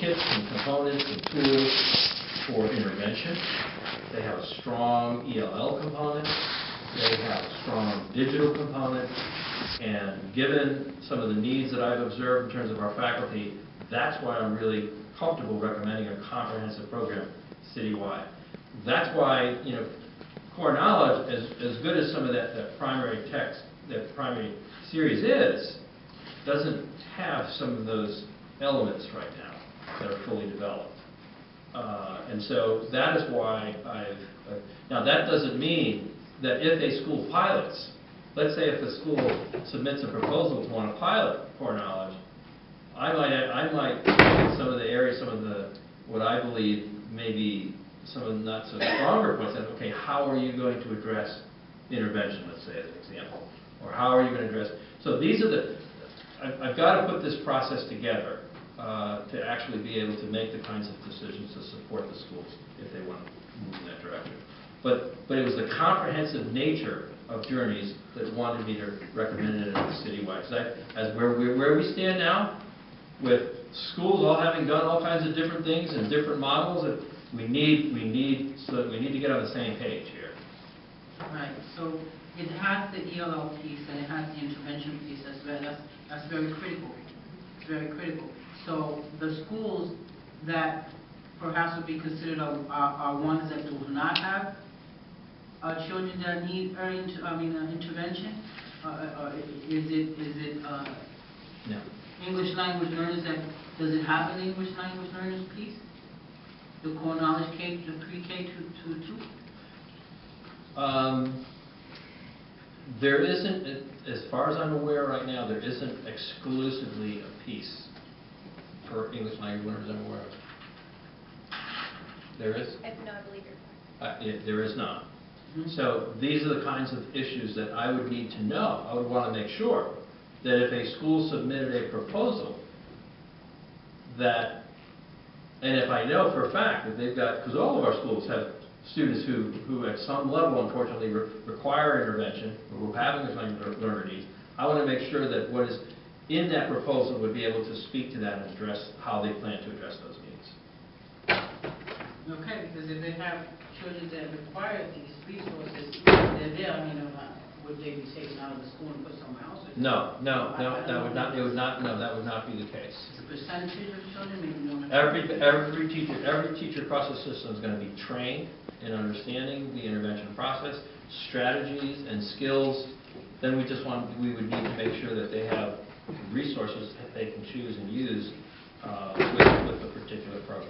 kits and components and tools for intervention. They have a strong ELL component. They have a strong digital component. And given some of the needs that I've observed in terms of our faculty, that's why I'm really comfortable recommending a comprehensive program citywide. That's why, you know, core knowledge, as good as some of that primary text, that primary series is, doesn't have some of those elements right now that are fully developed. And so that is why now that doesn't mean that if a school pilots, let's say if the school submits a proposal to want to pilot core knowledge, I might some of the areas, some of the, what I believe maybe some of the not so stronger points, that, okay, how are you going to address intervention, let's say as an example, or how are you going to address, so these are the, I've got to put this process together to actually be able to make the kinds of decisions to support the schools if they want to move in that direction. But it was the comprehensive nature of journeys that wanted me to recommend it as citywide. As where we stand now, with schools all having done all kinds of different things and different models, we need to get on the same page here. Right. So it has the ELL piece and it has the intervention piece as well. That's very critical. It's very critical. So the schools that perhaps would be considered are ones that do not have children that need early intervention. Is it No. English language learners that does it have an English language learners piece? The core knowledge K, the pre-K to 2? There isn't, as far as I'm aware right now, there isn't exclusively a piece for English language learners I'm aware of. There is? No, I believe you're correct. There is not. Mm-hmm. So these are the kinds of issues that I would need to know. I would want to make sure that if a school submitted a proposal that, and if I know for a fact that they've got, because all of our schools have students who at some level unfortunately require intervention, or who have English language learner needs, I want to make sure that what is in that proposal would be able to speak to that and address how they plan to address those needs. Okay, because if they have children that require these resources, they're there. Would they be taken out of the school and put somewhere else? No, that would not. It would not. No, that would not be the case. The percentage of children, maybe more. Every teacher across the system is going to be trained in understanding the intervention process, strategies, and skills. Then we would need to make sure that they have resources that they can choose and use with the particular program.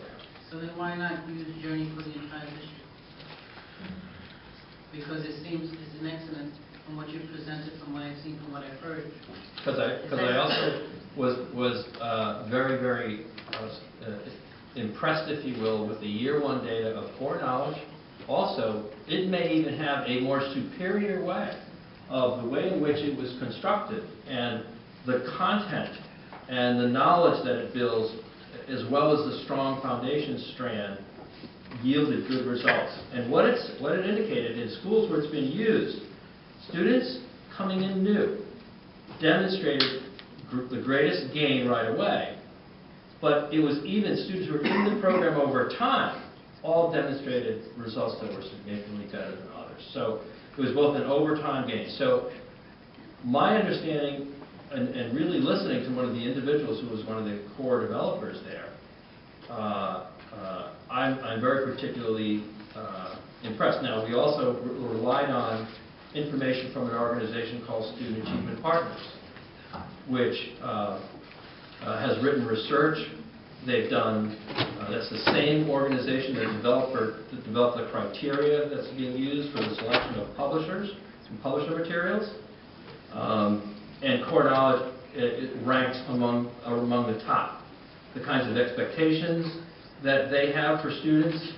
So then why not use Journey for the entire district? Because it seems it's an excellent, from what you've presented, from what I've seen, from what I've heard. Because I also was very, very impressed, if you will, with the year one data of core knowledge. Also, it may even have a more superior way of the way in which it was constructed and the content and the knowledge that it builds, as well as the strong foundation strand, yielded good results. And what it indicated in schools where it's been used, students coming in new demonstrated the greatest gain right away. But it was even students who were in the program over time all demonstrated results that were significantly better than others. So it was both an overtime gain. So my understanding, and really listening to one of the individuals who was one of the core developers there, I'm very particularly impressed. Now, we also relied on information from an organization called Student Achievement Partners, which has written research. They've done, that's the same organization that developed the criteria that's being used for the selection of publishers and publisher materials. And core knowledge, it ranks among the top. The kinds of expectations that they have for students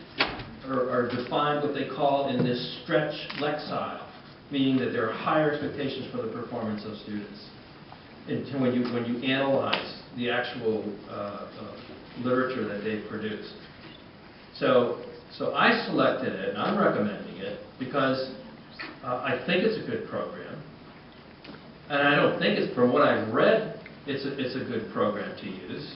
are defined what they call in this stretch lexile, meaning that there are higher expectations for the performance of students. And when you analyze the actual literature that they've produced. So I selected it, and I'm recommending it, because I think it's a good program. And I don't think it's, from what I've read, it's a good program to use.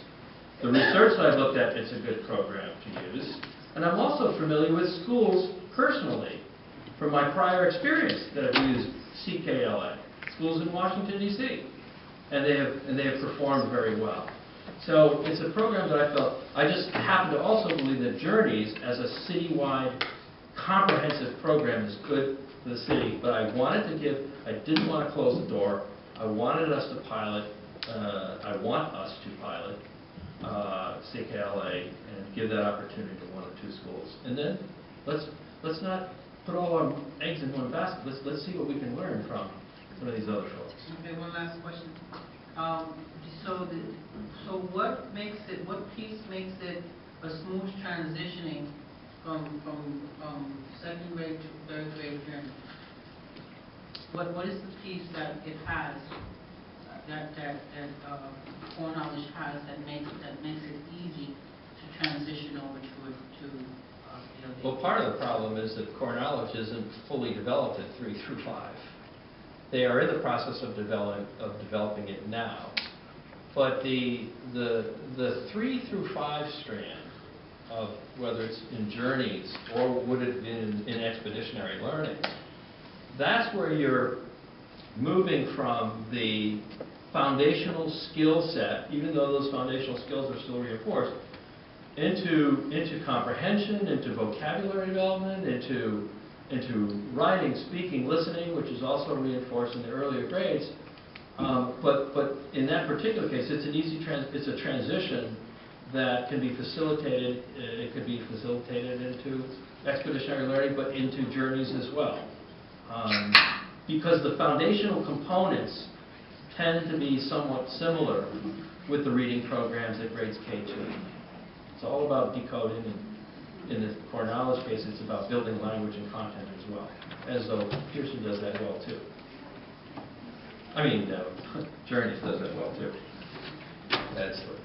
The research that I've looked at, it's a good program to use. And I'm also familiar with schools personally, from my prior experience that have used CKLA, schools in Washington, D.C. And they have performed very well. So it's a program that I just happen to also believe that Journeys as a citywide comprehensive program is good for the city, but I didn't want to close the door. I wanted us to pilot, I want us to pilot CKLA and give that opportunity to 1 or 2 schools. And then let's not put all our eggs in one basket. Let's see what we can learn from some of these other folks. Okay, one last question. So what piece makes it a smooth transitioning from second grade to third grade journey? What is the piece that it has that core knowledge has that makes it easy to transition over to ELD? Well, part of the problem is that core knowledge isn't fully developed at 3 through 5. They are in the process of developing it now. But the 3 through 5 strand of whether it's in Journeys or would it be in expeditionary learning, that's where you're moving from the foundational skill set, even though those foundational skills are still reinforced, into comprehension, into vocabulary development, into writing, speaking, listening, which is also reinforced in the earlier grades. But in that particular case, it's a transition that can be facilitated. It could be facilitated into expeditionary learning, but into Journeys as well, because the foundational components tend to be somewhat similar with the reading programs at grades K2. It's all about decoding, and in the core knowledge case, it's about building language and content as well, as though Pearson does that well too. I mean, Journeys does that well too. That's the